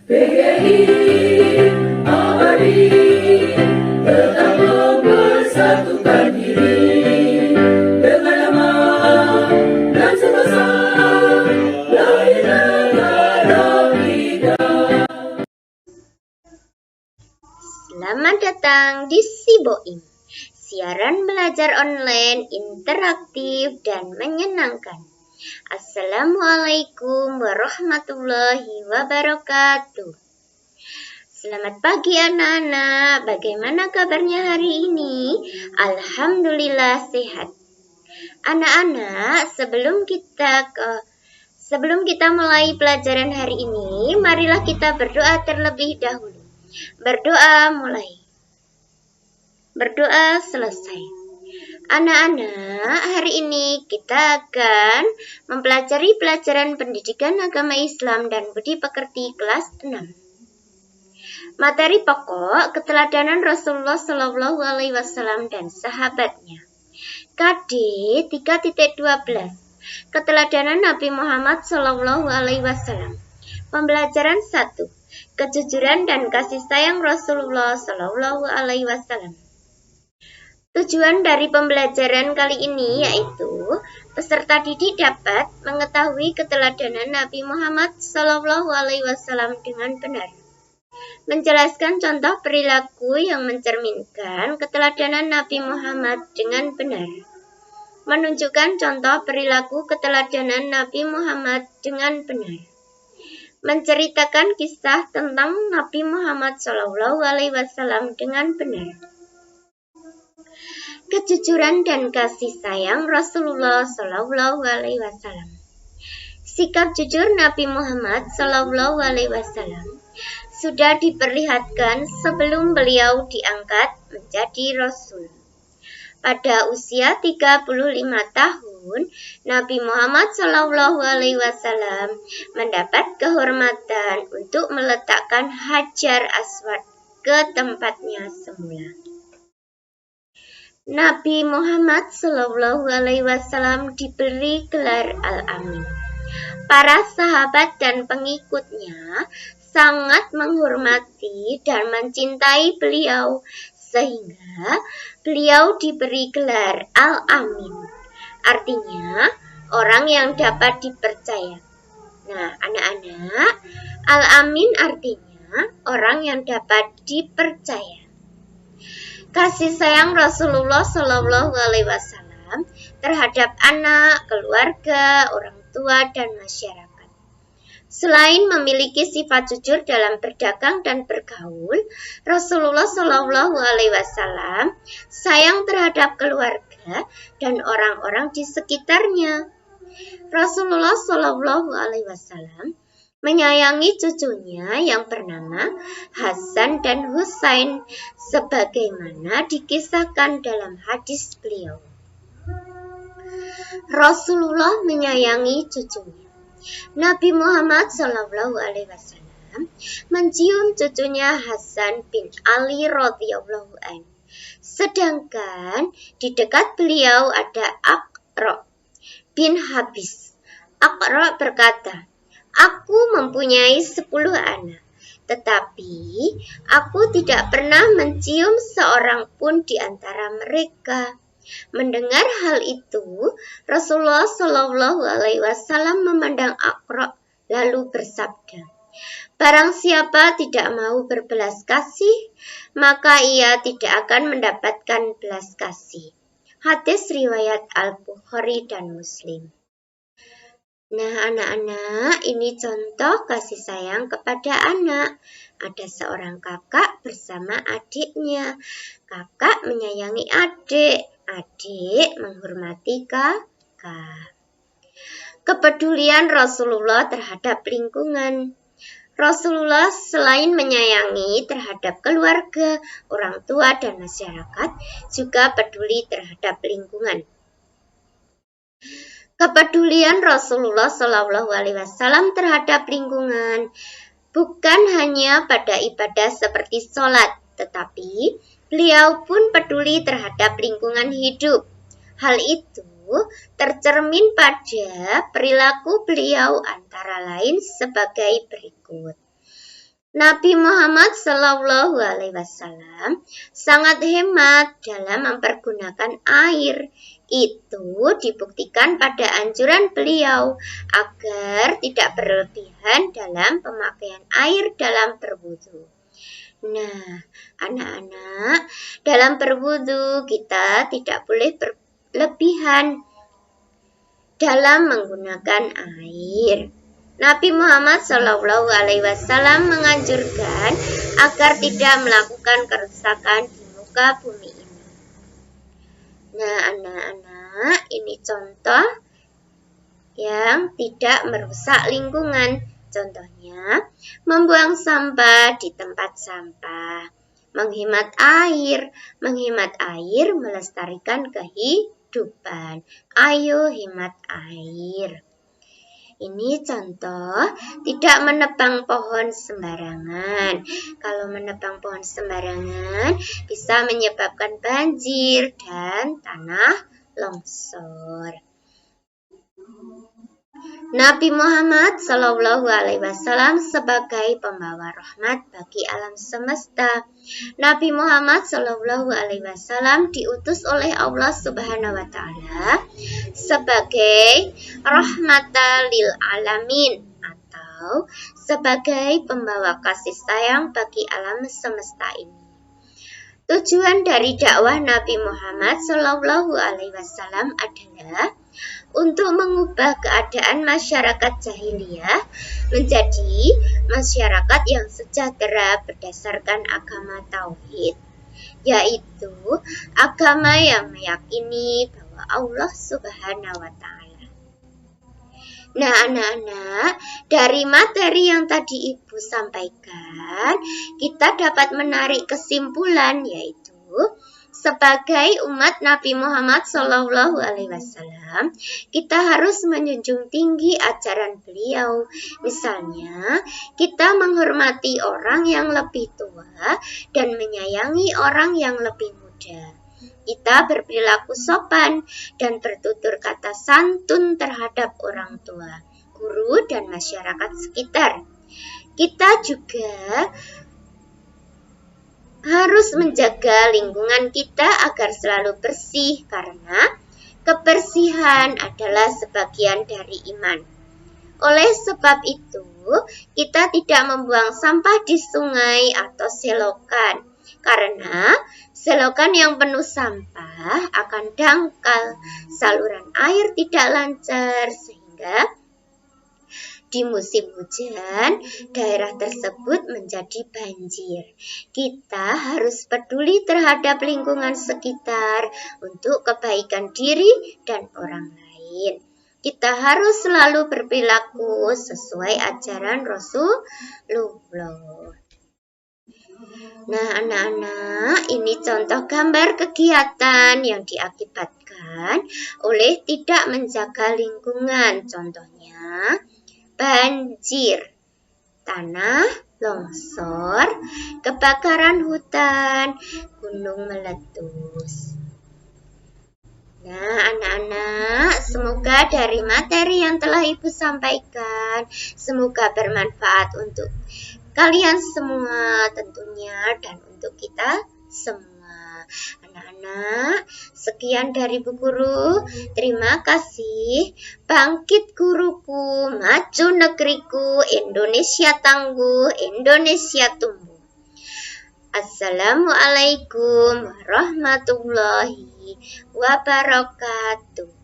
PGRI abadi, tetap mempersatukan diri dengan nama dan semasa la ilaha illallah. Selamat datang di Siboim, siaran belajar online interaktif dan menyenangkan. Assalamualaikum warahmatullahi wabarakatuh. Selamat pagi anak-anak, bagaimana kabarnya hari ini? Alhamdulillah sehat. Anak-anak, sebelum kita mulai pelajaran hari ini, marilah kita berdoa terlebih dahulu. Berdoa mulai. Berdoa selesai. Anak-anak, hari ini kita akan mempelajari pelajaran pendidikan agama Islam dan budi pekerti kelas 6. Materi pokok keteladanan Rasulullah SAW dan sahabatnya. KD 3.12 Keteladanan Nabi Muhammad SAW. Pembelajaran 1. Kejujuran dan kasih sayang Rasulullah SAW. Tujuan dari pembelajaran kali ini yaitu peserta didik dapat mengetahui keteladanan Nabi Muhammad SAW dengan benar, menjelaskan contoh perilaku yang mencerminkan keteladanan Nabi Muhammad dengan benar, menunjukkan contoh perilaku keteladanan Nabi Muhammad dengan benar, menceritakan kisah tentang Nabi Muhammad SAW dengan benar. Kejujuran dan kasih sayang Rasulullah SAW. Sikap jujur Nabi Muhammad SAW sudah diperlihatkan sebelum beliau diangkat menjadi Rasul. Pada usia 35 tahun, Nabi Muhammad SAW mendapat kehormatan untuk meletakkan Hajar Aswad ke tempatnya semula. Nabi Muhammad SAW diberi gelar Al-Amin. Para sahabat dan pengikutnya sangat menghormati dan mencintai beliau, sehingga beliau diberi gelar Al-Amin. Artinya, orang yang dapat dipercaya. Nah, anak-anak, Al-Amin artinya orang yang dapat dipercaya. Kasih sayang Rasulullah SAW terhadap anak, keluarga, orang tua, dan masyarakat. Selain memiliki sifat jujur dalam berdagang dan bergaul, Rasulullah SAW sayang terhadap keluarga dan orang-orang di sekitarnya. Rasulullah SAW menyayangi cucunya yang bernama Hasan dan Husain sebagaimana dikisahkan dalam hadis beliau. Rasulullah menyayangi cucunya. Nabi Muhammad SAW mencium cucunya Hasan bin Ali radhiyallahu anhu. Sedangkan di dekat beliau ada Aqra bin Habis. Aqra berkata, "Aku mempunyai 10 anak, tetapi aku tidak pernah mencium seorang pun di antara mereka." Mendengar hal itu, Rasulullah SAW memandang Aqra lalu bersabda, "Barang siapa tidak mau berbelas kasih, maka ia tidak akan mendapatkan belas kasih." Hadis riwayat Al-Bukhari dan Muslim. Nah, anak-anak, ini contoh kasih sayang kepada anak. Ada seorang kakak bersama adiknya. Kakak menyayangi adik, adik menghormati kakak. Kepedulian Rasulullah terhadap lingkungan. Rasulullah selain menyayangi terhadap keluarga, orang tua, dan masyarakat, juga peduli terhadap lingkungan. Kepedulian Rasulullah SAW terhadap lingkungan bukan hanya pada ibadah seperti sholat, tetapi beliau pun peduli terhadap lingkungan hidup. Hal itu tercermin pada perilaku beliau antara lain sebagai berikut. Nabi Muhammad Shallallahu Alaihi Wasallam sangat hemat dalam mempergunakan air. Itu dibuktikan pada anjuran beliau agar tidak berlebihan dalam pemakaian air dalam berwudu. Nah, anak-anak, dalam berwudu kita tidak boleh berlebihan dalam menggunakan air. Nabi Muhammad Shallallahu Alaihi Wasallam menganjurkan agar tidak melakukan kerusakan di muka bumi ini. Nah, anak-anak, ini contoh yang tidak merusak lingkungan. Contohnya, membuang sampah di tempat sampah, menghemat air melestarikan kehidupan. Ayo hemat air. Ini contoh tidak menebang pohon sembarangan. Kalau menebang pohon sembarangan bisa menyebabkan banjir dan tanah longsor. Nabi Muhammad Shallallahu Alaihi Wasallam sebagai pembawa rahmat bagi alam semesta. Nabi Muhammad Shallallahu Alaihi Wasallam diutus oleh Allah Subhanahu Wa Taala sebagai rahmatan lil alamin atau sebagai pembawa kasih sayang bagi alam semesta ini. Tujuan dari dakwah Nabi Muhammad Shallallahu Alaihi Wasallam adalah untuk mengubah keadaan masyarakat jahiliyah menjadi masyarakat yang sejahtera berdasarkan agama tauhid, yaitu agama yang meyakini bahwa Allah Subhanahu wa Ta'ala. Nah, anak-anak, dari materi yang tadi Ibu sampaikan, kita dapat menarik kesimpulan, yaitu sebagai umat Nabi Muhammad Shallallahu Alaihi Wasallam, kita harus menjunjung tinggi ajaran beliau. Misalnya, kita menghormati orang yang lebih tua dan menyayangi orang yang lebih muda. Kita berperilaku sopan dan bertutur kata santun terhadap orang tua, guru, dan masyarakat sekitar. Kita juga harus menjaga lingkungan kita agar selalu bersih, karena kebersihan adalah sebagian dari iman. Oleh sebab itu, kita tidak membuang sampah di sungai atau selokan, karena selokan yang penuh sampah akan dangkal, saluran air tidak lancar, sehingga di musim hujan, daerah tersebut menjadi banjir. Kita harus peduli terhadap lingkungan sekitar untuk kebaikan diri dan orang lain. Kita harus selalu berperilaku sesuai ajaran Rasulullah. Nah, anak-anak, ini contoh gambar kegiatan yang diakibatkan oleh tidak menjaga lingkungan. Contohnya, banjir, tanah longsor, kebakaran hutan, gunung meletus. Nah, anak-anak, semoga dari materi yang telah Ibu sampaikan, semoga bermanfaat untuk kalian semua tentunya dan untuk kita semua. Anak-anak, sekian dari Bu Guru. Terima kasih. Bangkit guruku, maju negeriku, Indonesia tangguh, Indonesia tumbuh. Assalamualaikum warahmatullahi wabarakatuh.